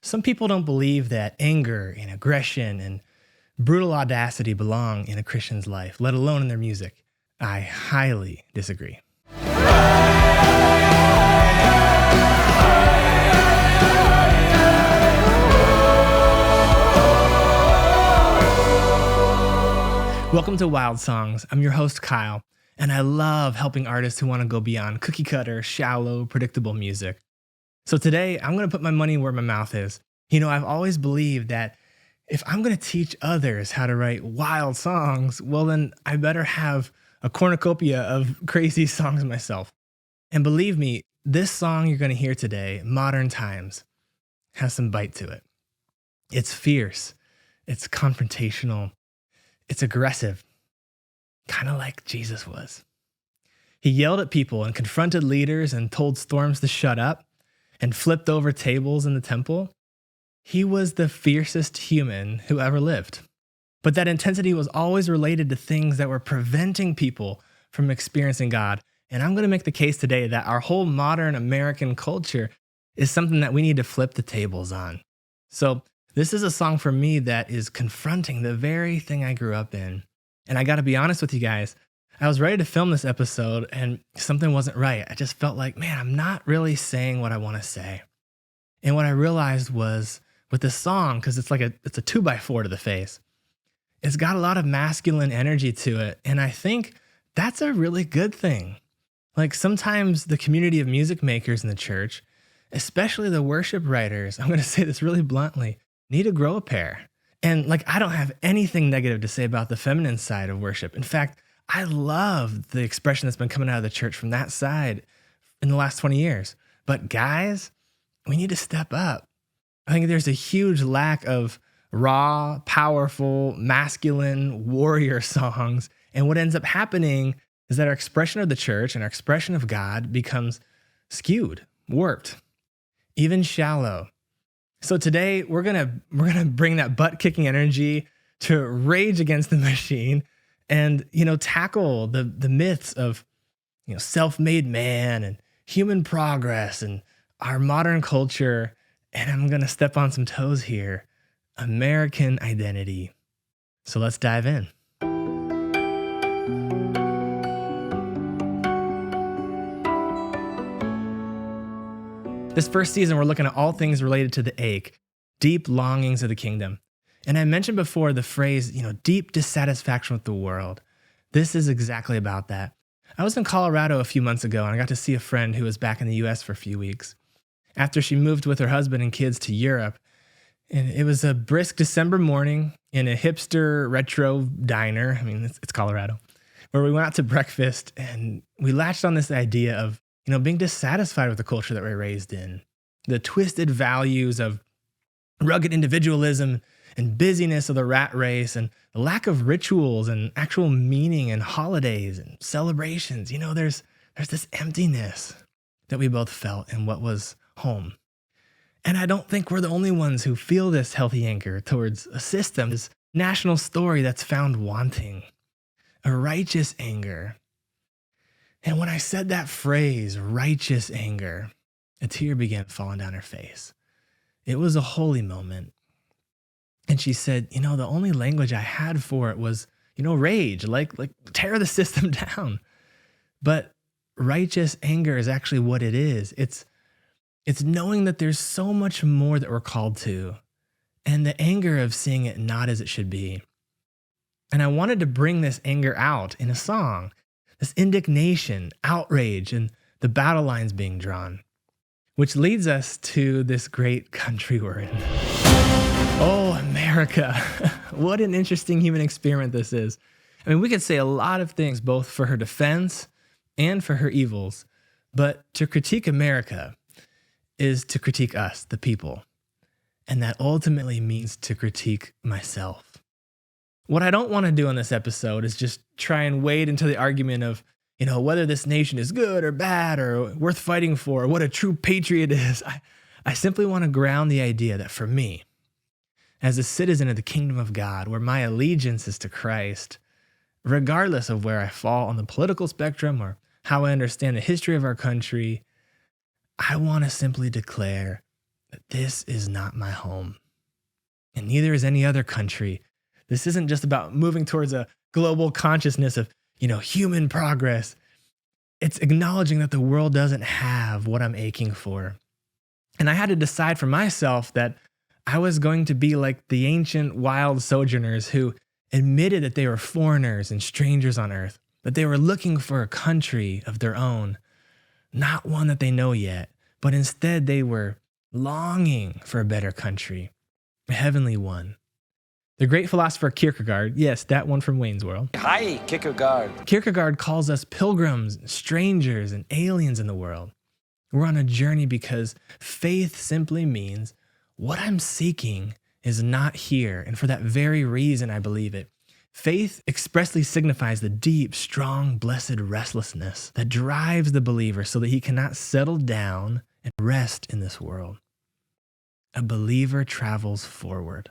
Some people don't believe that anger and aggression and brutal audacity belong in a Christian's life, let alone in their music. I highly disagree. Welcome to Wild Songs. I'm your host, Kyle, and I love helping artists who want to go beyond cookie cutter, shallow, predictable music. So today, I'm going to put my money where my mouth is. I've always believed that if I'm going to teach others how to write wild songs, well, then I better have a cornucopia of crazy songs myself. And believe me, this song you're going to hear today, Modern Times, has some bite to it. It's fierce. It's confrontational. It's aggressive, kind of like Jesus was. He yelled at people and confronted leaders and told storms to shut up and flipped over tables in the temple. He was the fiercest human who ever lived. But that intensity was always related to things that were preventing people from experiencing God. And I'm going to make the case today that our whole modern American culture is something that we need to flip the tables on. So this is a song for me that is confronting the very thing I grew up in. And I got to be honest with you guys, I was ready to film this episode and something wasn't right. I just felt like, man, I'm not really saying what I want to say. And what I realized was with this song, because it's a 2x4 to the face, it's got a lot of masculine energy to it. And I think that's a really good thing. Like sometimes the community of music makers in the church, especially the worship writers, I'm going to say this really bluntly, need to grow a pair. And I don't have anything negative to say about the feminine side of worship. In fact, I love the expression that's been coming out of the church from that side in the last 20 years. But guys, we need to step up. I think there's a huge lack of raw, powerful, masculine warrior songs. And what ends up happening is that our expression of the church and our expression of God becomes skewed, warped, even shallow. So today we're gonna bring that butt-kicking energy to rage against the machine and tackle the myths of self-made man and human progress and our modern culture. And I'm gonna step on some toes here. American identity. So let's dive in. This first season, we're looking at all things related to the ache, deep longings of the kingdom. And I mentioned before the phrase, deep dissatisfaction with the world. This is exactly about that. I was in Colorado a few months ago, and I got to see a friend who was back in the US for a few weeks. After she moved with her husband and kids to Europe, and it was a brisk December morning in a hipster retro diner. I mean, it's Colorado, where we went out to breakfast, and we latched on this idea of being dissatisfied with the culture that we're raised in, the twisted values of rugged individualism and busyness of the rat race and the lack of rituals and actual meaning and holidays and celebrations. There's this emptiness that we both felt in what was home. And I don't think we're the only ones who feel this healthy anger towards a system, this national story that's found wanting, a righteous anger. And when I said that phrase, righteous anger, a tear began falling down her face. It was a holy moment. And she said, the only language I had for it was, rage, like tear the system down. But righteous anger is actually what it is. It's knowing that there's so much more that we're called to, and the anger of seeing it not as it should be. And I wanted to bring this anger out in a song. This indignation, outrage, and the battle lines being drawn, which leads us to this great country we're in. Oh, America. What an interesting human experiment this is. I mean, we could say a lot of things, both for her defense and for her evils, but to critique America is to critique us, the people. And that ultimately means to critique myself. What I don't want to do on this episode is just try and wade into the argument of, whether this nation is good or bad or worth fighting for, or what a true patriot is. I simply want to ground the idea that for me, as a citizen of the kingdom of God, where my allegiance is to Christ, regardless of where I fall on the political spectrum or how I understand the history of our country, I want to simply declare that this is not my home, and neither is any other country. This isn't just about moving towards a global consciousness of, human progress. It's acknowledging that the world doesn't have what I'm aching for. And I had to decide for myself that I was going to be like the ancient wild sojourners who admitted that they were foreigners and strangers on earth, that they were looking for a country of their own, not one that they know yet, but instead they were longing for a better country, a heavenly one. The great philosopher Kierkegaard, yes, that one from Wayne's World. Hi, Kierkegaard. Kierkegaard calls us pilgrims, strangers, and aliens in the world. We're on a journey because faith simply means what I'm seeking is not here, and for that very reason I believe it. Faith expressly signifies the deep, strong, blessed restlessness that drives the believer so that he cannot settle down and rest in this world. A believer travels forward.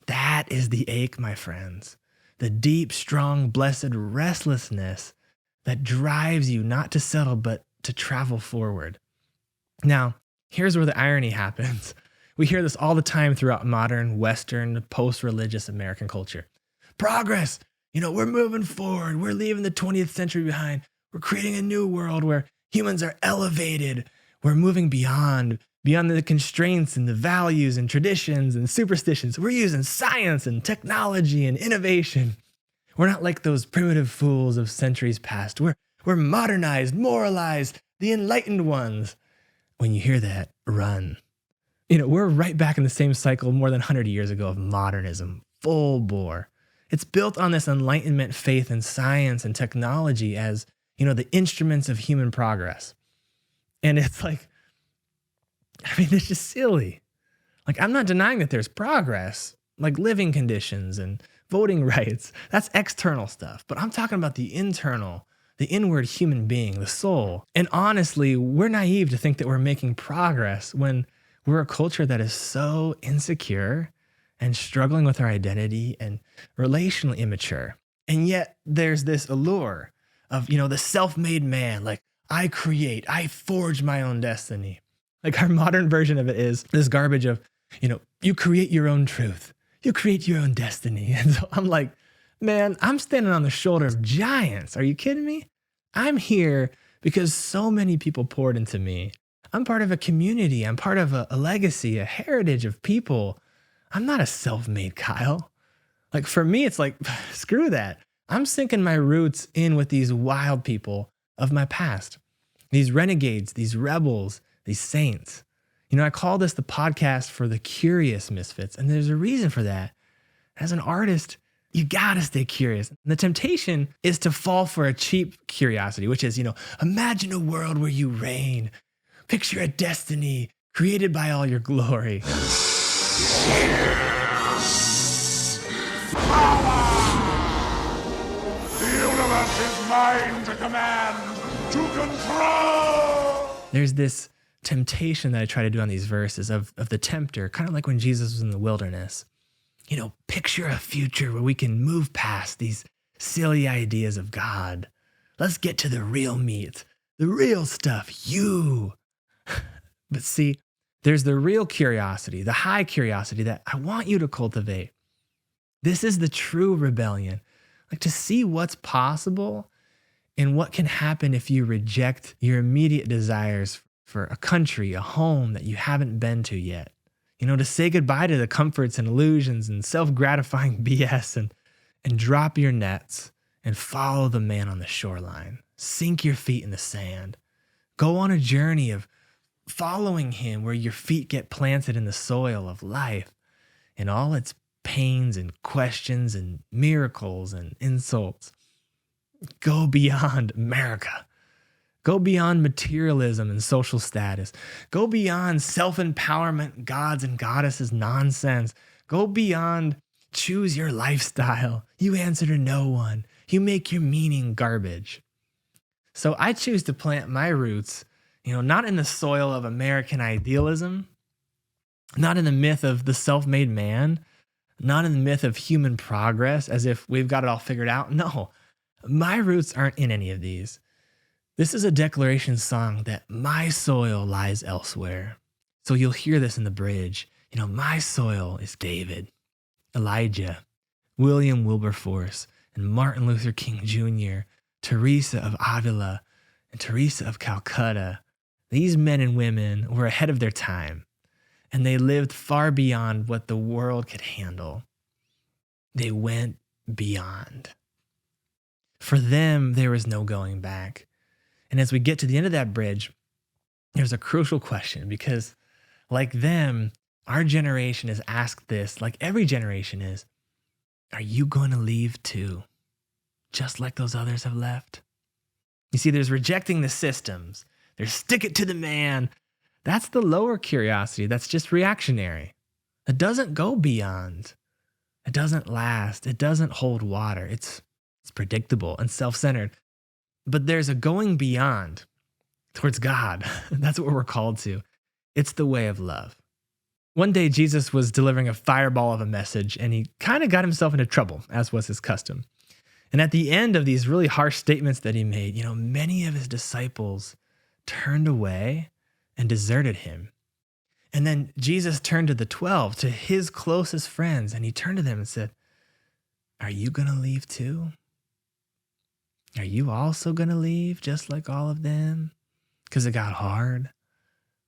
That is the ache, my friends. The deep, strong, blessed restlessness that drives you not to settle, but to travel forward. Now, here's where the irony happens. We hear this all the time throughout modern, Western, post-religious American culture. Progress! We're moving forward. We're leaving the 20th century behind. We're creating a new world where humans are elevated. We're moving beyond the constraints and the values and traditions and superstitions. We're using science and technology and innovation. We're not like those primitive fools of centuries past. We're modernized, moralized, the enlightened ones. When you hear that, run. We're right back in the same cycle more than 100 years ago of modernism, full bore. It's built on this Enlightenment faith in science and technology as, the instruments of human progress. And it's like, it's just silly. I'm not denying that there's progress, like living conditions and voting rights. That's external stuff. But I'm talking about the internal, the inward human being, the soul. And honestly, we're naive to think that we're making progress when we're a culture that is so insecure and struggling with our identity and relationally immature. And yet there's this allure of, the self-made man, like I forge my own destiny. Like our modern version of it is this garbage of, you create your own truth. You create your own destiny. And so I'm like, man, I'm standing on the shoulder of giants. Are you kidding me? I'm here because so many people poured into me. I'm part of a community. I'm part of a legacy, a heritage of people. I'm not a self-made Kyle. Like for me, it's like, screw that. I'm sinking my roots in with these wild people of my past, these renegades, these rebels, these saints. I call this the podcast for the curious misfits, and there's a reason for that. As an artist, you gotta stay curious. And the temptation is to fall for a cheap curiosity, which is, imagine a world where you reign. Picture a destiny created by all your glory. The universe is mine to command, to control. There's this temptation that I try to do on these verses of the tempter, kind of like when Jesus was in the wilderness. Picture a future where we can move past these silly ideas of God. Let's get to the real meat, the real stuff, you. But see, there's the real curiosity, the high curiosity that I want you to cultivate. This is the true rebellion, like to see what's possible and what can happen if you reject your immediate desires for a country, a home that you haven't been to yet. To say goodbye to the comforts and illusions and self-gratifying BS and drop your nets and follow the man on the shoreline. Sink your feet in the sand. Go on a journey of following him where your feet get planted in the soil of life and all its pains and questions and miracles and insults. Go beyond America. Go beyond materialism and social status. Go beyond self-empowerment, gods and goddesses nonsense. Go beyond choose your lifestyle. You answer to no one. You make your meaning garbage. So I choose to plant my roots, not in the soil of American idealism, not in the myth of the self-made man, not in the myth of human progress as if we've got it all figured out. No, my roots aren't in any of these. This is a declaration song that my soil lies elsewhere. So you'll hear this in the bridge. My soil is David, Elijah, William Wilberforce, and Martin Luther King Jr., Teresa of Avila, and Teresa of Calcutta. These men and women were ahead of their time, and they lived far beyond what the world could handle. They went beyond. For them, there was no going back. And as we get to the end of that bridge, there's a crucial question, because like them, our generation is asked this, like every generation is, are you going to leave too? Just like those others have left? You see, there's rejecting the systems. There's stick it to the man. That's the lower curiosity. That's just reactionary. It doesn't go beyond. It doesn't last. It doesn't hold water. It's predictable and self-centered. But there's a going beyond towards God. That's what we're called to. It's the way of love. One day, Jesus was delivering a fireball of a message, and he kind of got himself into trouble, as was his custom. And at the end of these really harsh statements that he made, many of his disciples turned away and deserted him. And then Jesus turned to the 12, to his closest friends, and he turned to them and said, are you going to leave too? Are you also going to leave just like all of them? Because it got hard?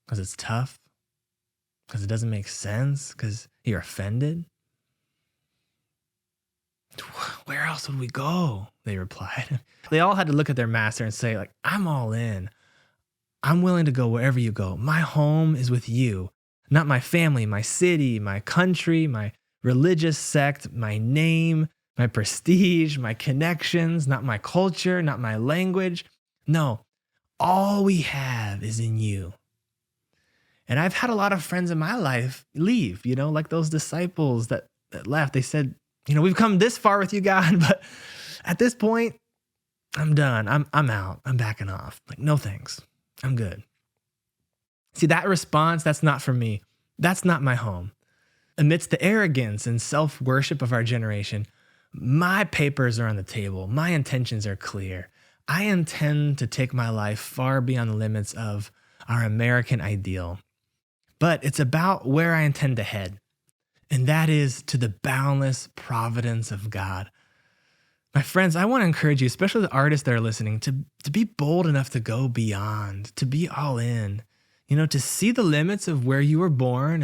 Because it's tough? Because it doesn't make sense? Because you're offended? Where else would we go? They replied. They all had to look at their master and say, I'm all in. I'm willing to go wherever you go. My home is with you, not my family, my city, my country, my religious sect, my name, my prestige, my connections, not my culture, not my language. No, all we have is in you. And I've had a lot of friends in my life leave, like those disciples that left. They said, we've come this far with you, God, but at this point, I'm done. I'm out. I'm backing off. No thanks. I'm good. See, that response, that's not for me. That's not my home. Amidst the arrogance and self-worship of our generation, my papers are on the table. My intentions are clear. I intend to take my life far beyond the limits of our American ideal. But it's about where I intend to head, and that is to the boundless providence of God. My friends, I want to encourage you, especially the artists that are listening, to be bold enough to go beyond, to be all in, to see the limits of where you were born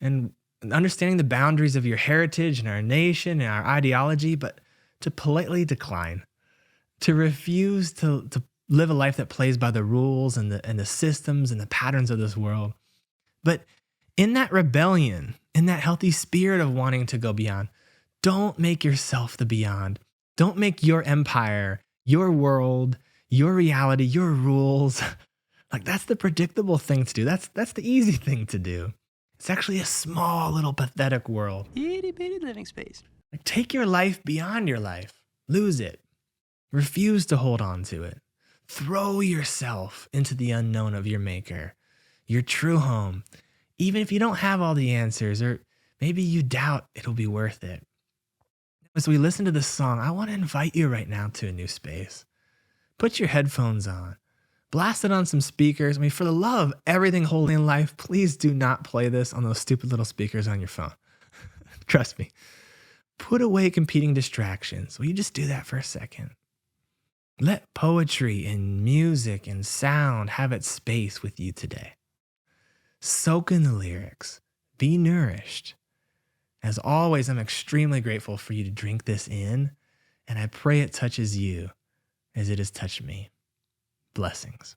and understanding the boundaries of your heritage and our nation and our ideology, but to politely decline, to refuse to live a life that plays by the rules and the systems and the patterns of this world. But in that rebellion, in that healthy spirit of wanting to go beyond, don't make yourself the beyond. Don't make your empire, your world, your reality, your rules. That's the predictable thing to do. That's the easy thing to do. It's actually a small little pathetic world. Itty bitty living space. Take your life beyond your life. Lose it. Refuse to hold on to it. Throw yourself into the unknown of your maker, your true home, even if you don't have all the answers, or maybe you doubt it'll be worth it. As we listen to this song, I want to invite you right now to a new space. Put your headphones on. Blast it on some speakers. For the love of everything holy in life, please do not play this on those stupid little speakers on your phone. Trust me. Put away competing distractions. Will you just do that for a second? Let poetry and music and sound have its space with you today. Soak in the lyrics. Be nourished. As always, I'm extremely grateful for you to drink this in, and I pray it touches you as it has touched me. Blessings.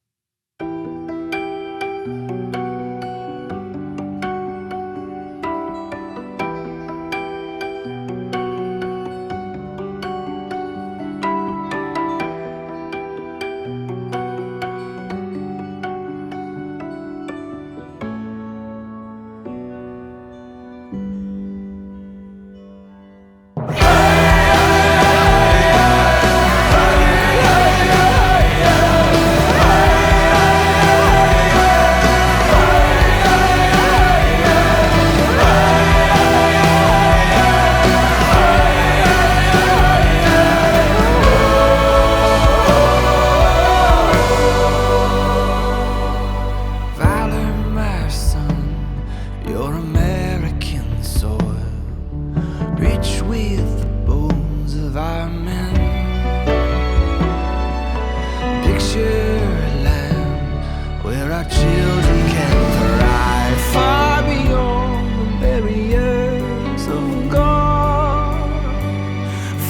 our children can thrive far beyond the barriers of God,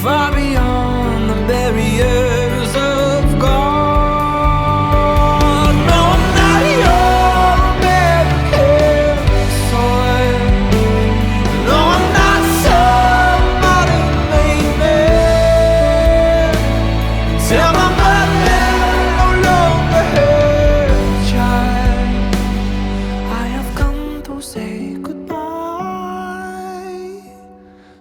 far beyond the barriers of God. No, I'm not your American soil. No, I'm not somebody made man. Tell my mother no longer her child. I have come to say goodbye.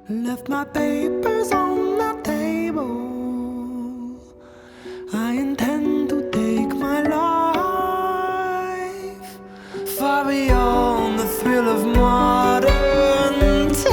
Left my papers on the table. I intend to take my life far beyond the thrill of modern times.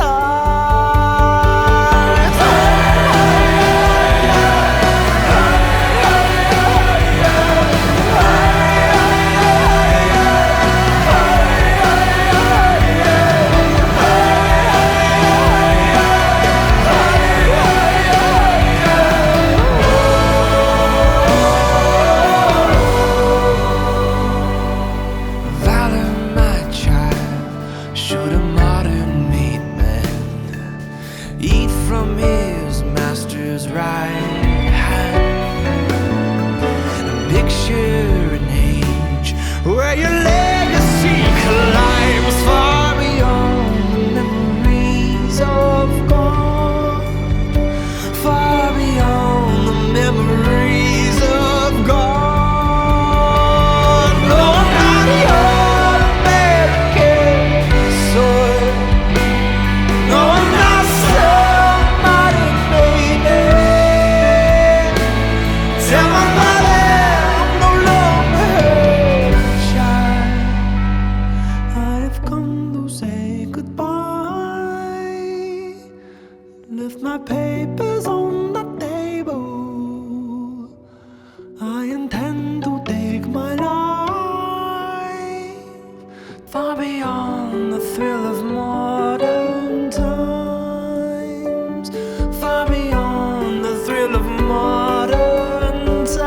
Valor, my child, should a modern made man eat from his master's right hand and picture an age where your legacy climbs far beyond the memories of God, far beyond the memories of God. No, I'm not your American soil. No, I'm not somebody made it. Tell my mother I'm no longer her child. I have come to say goodbye. Left my papers on the table. I intend to take my life far beyond the thrill of modern times, far beyond the thrill of modern times.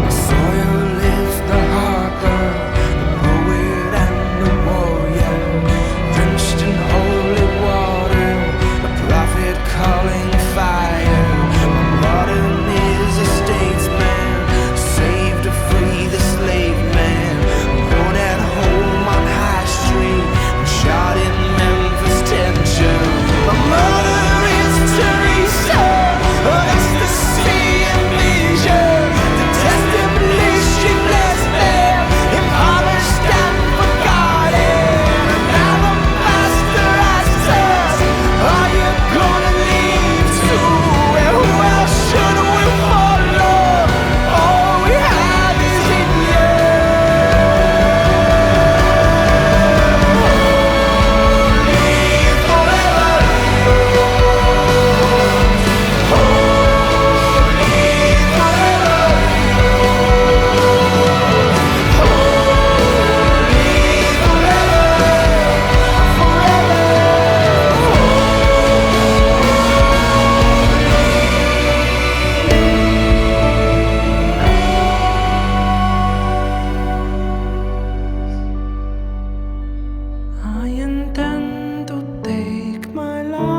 Soil is the harbor, the poet and the warrior, drenched in holy water, a prophet calling fire. Martin is a statesman, saved to free the slave man, born at home on High Street, and shot in Memphis tension. My mother is Teresa, of ecstasy and leisure. Detestably she blessed them, impoverished and forgotten. And now the master asks us, are you gonna leave too? And who else should we follow? All we have is in you. Holy forever yours. Holy forever yours. Holy I intend to take my life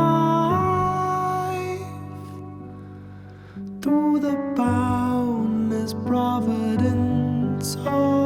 to the boundless providence of